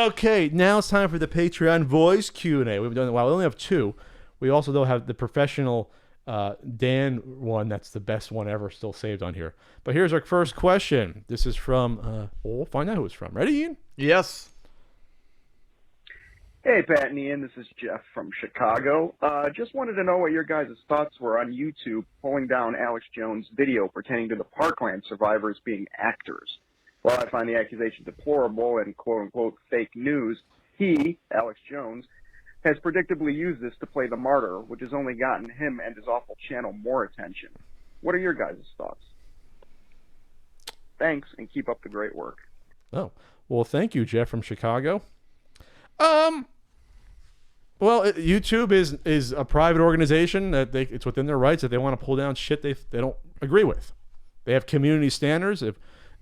Okay, now it's time for the Patreon voice Q&A. We've done we only have two. We also don't have the professional Dan one. That's the best one ever still saved on here. But here's our first question. This is from we'll find out who it's from. Ready, Ian? Yes. Hey, Pat and Ian, this is Jeff from Chicago. Just wanted to know what your guys' thoughts were on YouTube pulling down Alex Jones' video pertaining to the Parkland survivors being actors. While I find the accusation deplorable and quote-unquote fake news, he, Alex Jones, has predictably used this to play the martyr, which has only gotten him and his awful channel more attention. What are your guys' thoughts? Thanks, and keep up the great work. Oh, well, thank you, Jeff from Chicago. Well, YouTube is a private organization that it's within their rights that they want to pull down shit they don't agree with. They have community standards.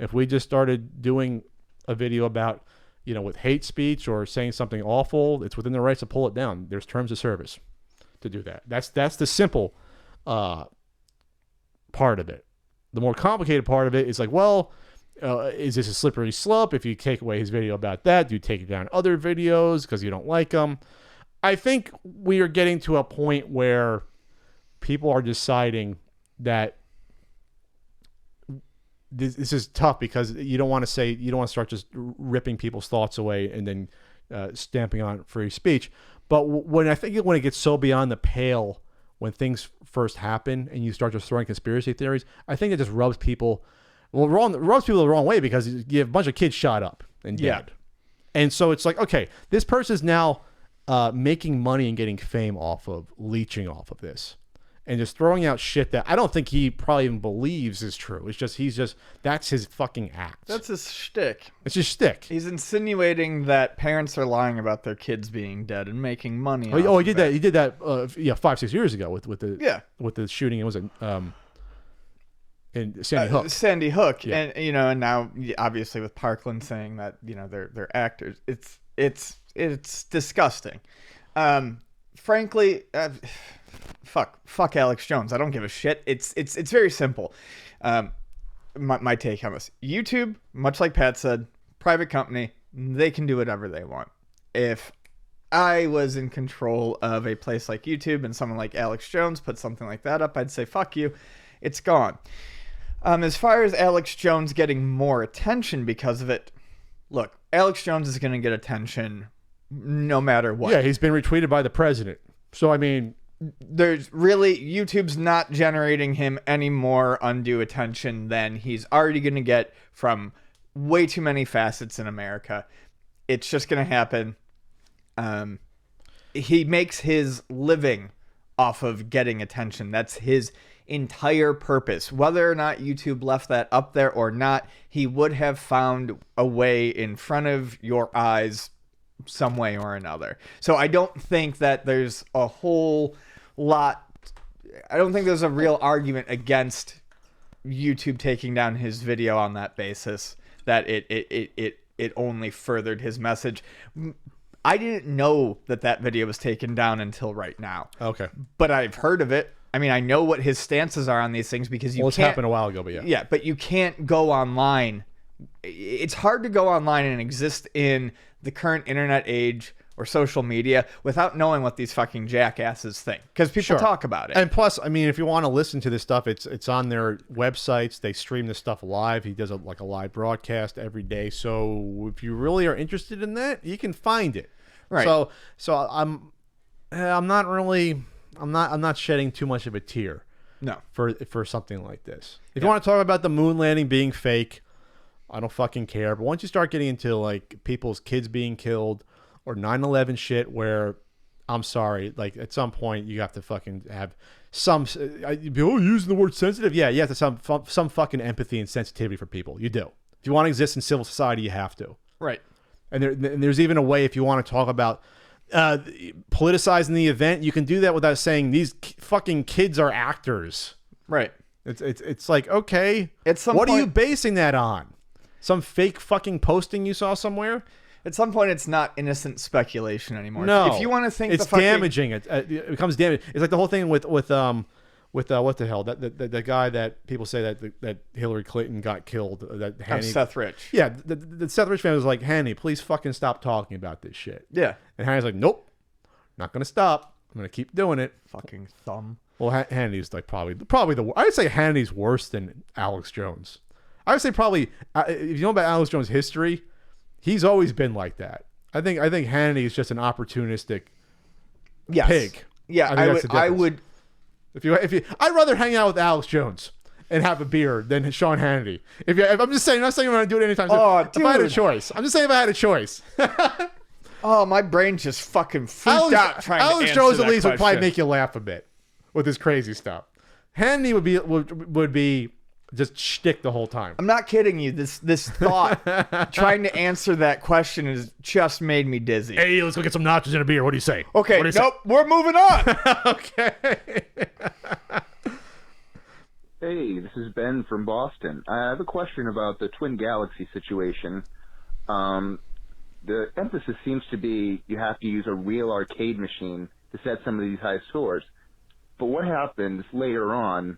If we just started doing a video about, with hate speech or saying something awful, it's within their rights to pull it down. There's terms of service to do that. That's the simple part of it. The more complicated part of it is like, well, is this a slippery slope? If you take away his video about that, do you take down other videos because you don't like them? I think we are getting to a point where people are deciding that this is tough because you don't want to start just ripping people's thoughts away and then stamping on free speech. But when it gets so beyond the pale, when things first happen and you start just throwing conspiracy theories, I think it just rubs people the wrong way because you have a bunch of kids shot up and dead. Yeah. And so it's like, okay, this person's now making money and getting fame leeching off of this. And just throwing out shit that I don't think he probably even believes is true. It's just, that's his fucking act. That's his shtick. It's his shtick. He's insinuating that parents are lying about their kids being dead and making money. He did that. He did that 5-6 years ago with the shooting. It was in Sandy Hook. Sandy Hook. Yeah. And and now obviously with Parkland saying that, they're actors. It's disgusting. Frankly, fuck Alex Jones. I don't give a shit. It's very simple. My take on this. YouTube, much like Pat said, private company, they can do whatever they want. If I was in control of a place like YouTube and someone like Alex Jones put something like that up, I'd say, fuck you. It's gone. As far as Alex Jones getting more attention because of it, look, Alex Jones is going to get attention no matter what. Yeah, he's been retweeted by the president. So, I mean, YouTube's not generating him any more undue attention than he's already going to get from way too many facets in America. It's just going to happen. He makes his living off of getting attention. That's his entire purpose. Whether or not YouTube left that up there or not, he would have found a way in front of your eyes some way or another. So I don't think that there's a whole lot. I don't think there's a real argument against YouTube taking down his video on that basis, that it only furthered his message. I didn't know that video was taken down until right now. Okay. But I've heard of it. I mean, I know what his stances are on these things because it's happened a while ago, but yeah. Yeah, but you can't go online. It's hard to go online and exist in the current internet age or social media without knowing what these fucking jackasses think, because people talk about it. And plus, I mean, if you want to listen to this stuff, it's on their websites. They stream this stuff live. He does a live broadcast every day. So if you really are interested in that, you can find it. Right. So I'm not shedding too much of a tear. No. For something like this. If you want to talk about the moon landing being fake, I don't fucking care. But once you start getting into like people's kids being killed or 9/11 shit, where I'm sorry, like at some point you have to fucking have some. Using the word sensitive, yeah, you have to have some fucking empathy and sensitivity for people. You do. If you want to exist in civil society, you have to. Right. And there's even a way, if you want to talk about politicizing the event, you can do that without saying these fucking kids are actors. Right. It's like, okay, what are you basing that on? Some fake fucking posting you saw somewhere? At some point, it's not innocent speculation anymore. No, if you want to think it's damaging. It becomes damaging. It's like the whole thing with with what the hell the guy that people say that Hillary Clinton got killed. That Hannity, Seth Rich. Yeah, the Seth Rich family was like, Hannity, please fucking stop talking about this shit. Yeah. And Hannity's like, nope, not gonna stop. I'm gonna keep doing it. Fucking thumb. Well, Hannity's like probably the. I'd say Hannity's worse than Alex Jones. I would say probably if you know about Alex Jones' history, he's always been like that. I think Hannity is just an opportunistic pig. Yeah, I would. If you, I'd rather hang out with Alex Jones and have a beer than Sean Hannity. If I'm just saying, I'm not saying I'm gonna do it anytime soon. Oh, if I had a dude. choice, I'm just saying if I had a choice. Oh, my brain just fucking freaked out trying to Alex answer Jones that at least would probably question. make you laugh a bit with his crazy stuff. Hannity would be just shtick the whole time. I'm not kidding you. This thought trying to answer that question has just made me dizzy. Hey, let's go get some nachos and a beer. What do you say? Okay, What do you say? nope, we're moving on. Okay. Hey, this is Ben from Boston. I have a question about the Twin Galaxy situation. The emphasis seems to be you have to use a real arcade machine to set some of these high scores. But what happens later on,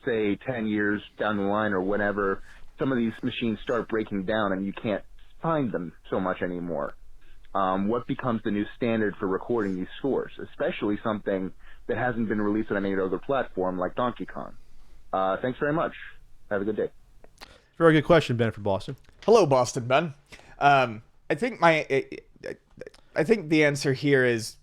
say 10 years down the line or whenever, some of these machines start breaking down and you can't find them so much anymore? What becomes the new standard for recording these scores, especially something that hasn't been released on any other platform like Donkey Kong? Thanks very much. Have a good day. Very good question, Ben from Boston. Hello, Boston Ben. I think the answer here is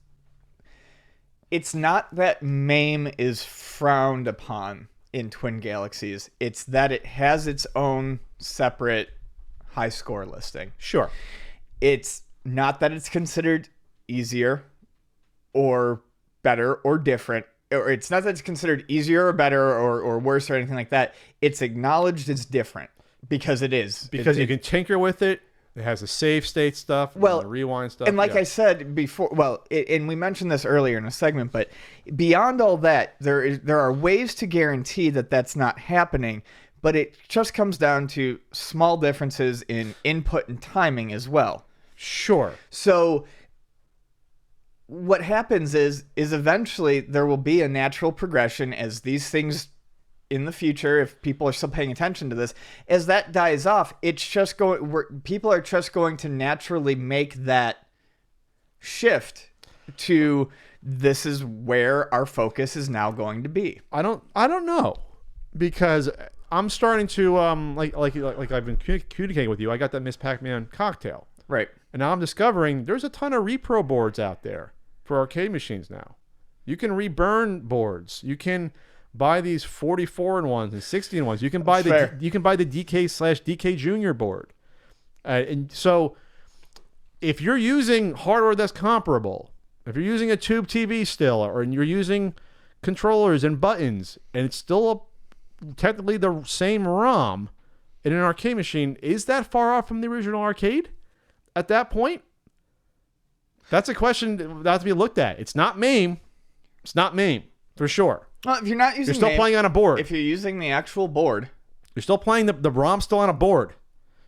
it's not that MAME is frowned upon in Twin Galaxies. It's that it has its own separate high score listing. Sure. It's not that it's considered easier or better or different. Or it's not that it's considered easier or better or worse or anything like that. It's acknowledged as different because it is. Because you can tinker with it. It has the save state stuff, Well, and the rewind stuff. And like I said before, and we mentioned this earlier in a segment, but beyond all that, there are ways to guarantee that that's not happening, but it just comes down to small differences in input and timing as well. Sure. So what happens is eventually there will be a natural progression as these things in the future, if people are still paying attention to this, as that dies off, it's just people are just going to naturally make that shift to this is where our focus is now going to be. I don't know, because I'm starting to like I've been communicating with you. I got that Miss Pac-Man cocktail, Right. and now I'm discovering there's a ton of repro boards out there for arcade machines now. You can reburn boards. You can buy these 44-in-1s and 60-in-1s. You can buy That's fair. you can buy the DK/DK Junior board, and so if you're using hardware that's comparable, if you're using a tube TV still, or you're using controllers and buttons, and it's still technically the same ROM in an arcade machine, is that far off from the original arcade at that point? That's a question that has to be looked at. It's not MAME. It's not MAME, for sure. Well, if you're not using You're still MAME, playing on a board. if you're using the actual board, You're still playing the ROM still on a board.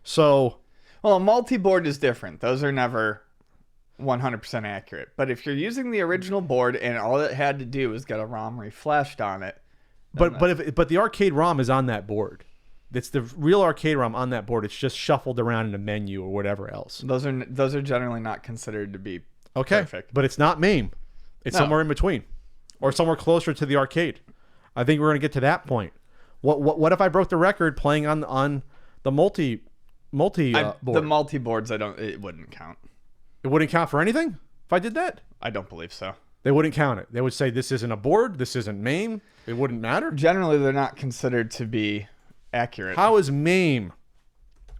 So, well, a multi-board is different. Those are never 100% accurate. But if you're using the original board and all it had to do was get a ROM reflashed on it, but the arcade ROM is on that board. It's the real arcade ROM on that board. It's just shuffled around in a menu or whatever else. those are generally not considered to be Okay, perfect. but it's not MAME. It's No. somewhere in between, or somewhere closer to the arcade. I think we're going to get to that point. What if I broke the record playing on the multi board? The multi-boards, it wouldn't count. It wouldn't count for anything if I did that. I don't believe so. They wouldn't count it. They would say this isn't a board. This isn't MAME. It wouldn't matter. Generally, they're not considered to be accurate. How is MAME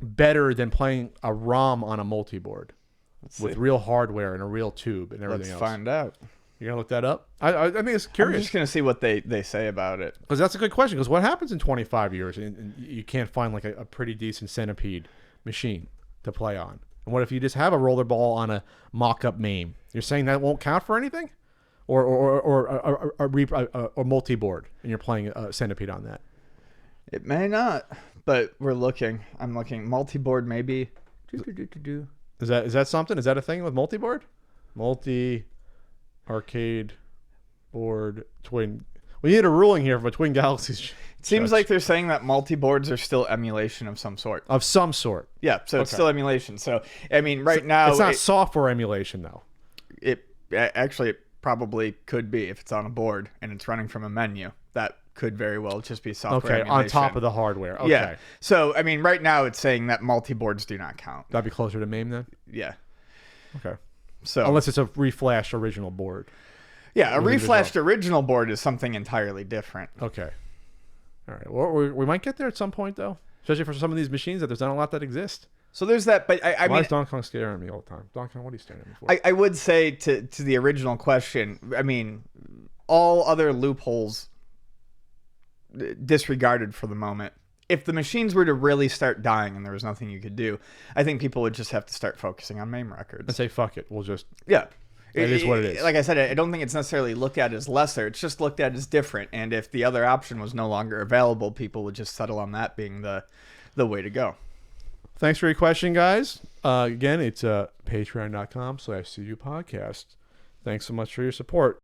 better than playing a ROM on a multi-board with real hardware and a real tube and everything Let's else? find out. You're gonna look that up? I think it's I'm curious just going to see what they say about it. because that's a good question. Because what happens in 25 years and you can't find like a pretty decent Centipede machine to play on? And what if you just have a rollerball on a mock-up MAME? You're saying that won't count for anything, or a multi-board, and you're playing a Centipede on that? It may not, but we're looking. I'm looking. Multi-board maybe. Is that something? Is that a thing with multi-board? Multi arcade board twin. We need a ruling here for Twin Galaxies. It seems like they're saying that multi-boards are still emulation of some sort. Of some sort. Yeah, so it's Okay. still emulation. So, I mean, right now... It's not software emulation, though. Actually, it probably could be if it's on a board and it's running from a menu. That could very well just be software Okay, on top emulation. of the hardware. Okay. Yeah. So, I mean, right now it's saying that multi-boards do not count. That'd be closer to MAME then? Yeah. Okay. So, Unless it's a reflashed original board. yeah, a we can reflashed original board is something entirely different. Okay. All right. Well, we might get there at some point, though. Especially for some of these machines that there's not a lot that exist. So there's that, but I Why mean, is Donkey Kong scaring me all the time? Donkey Kong, what are you staring at me for? I would say to the original question, I mean, all other loopholes disregarded for the moment. If the machines were to really start dying and there was nothing you could do, I think people would just have to start focusing on MAME records. And say, fuck it. We'll just... Yeah. It is what it is. Like I said, I don't think it's necessarily looked at as lesser. It's just looked at as different. And if the other option was no longer available, people would just settle on that being the way to go. Thanks for your question, guys. Again, it's patreon.com/CU podcast. Thanks so much for your support.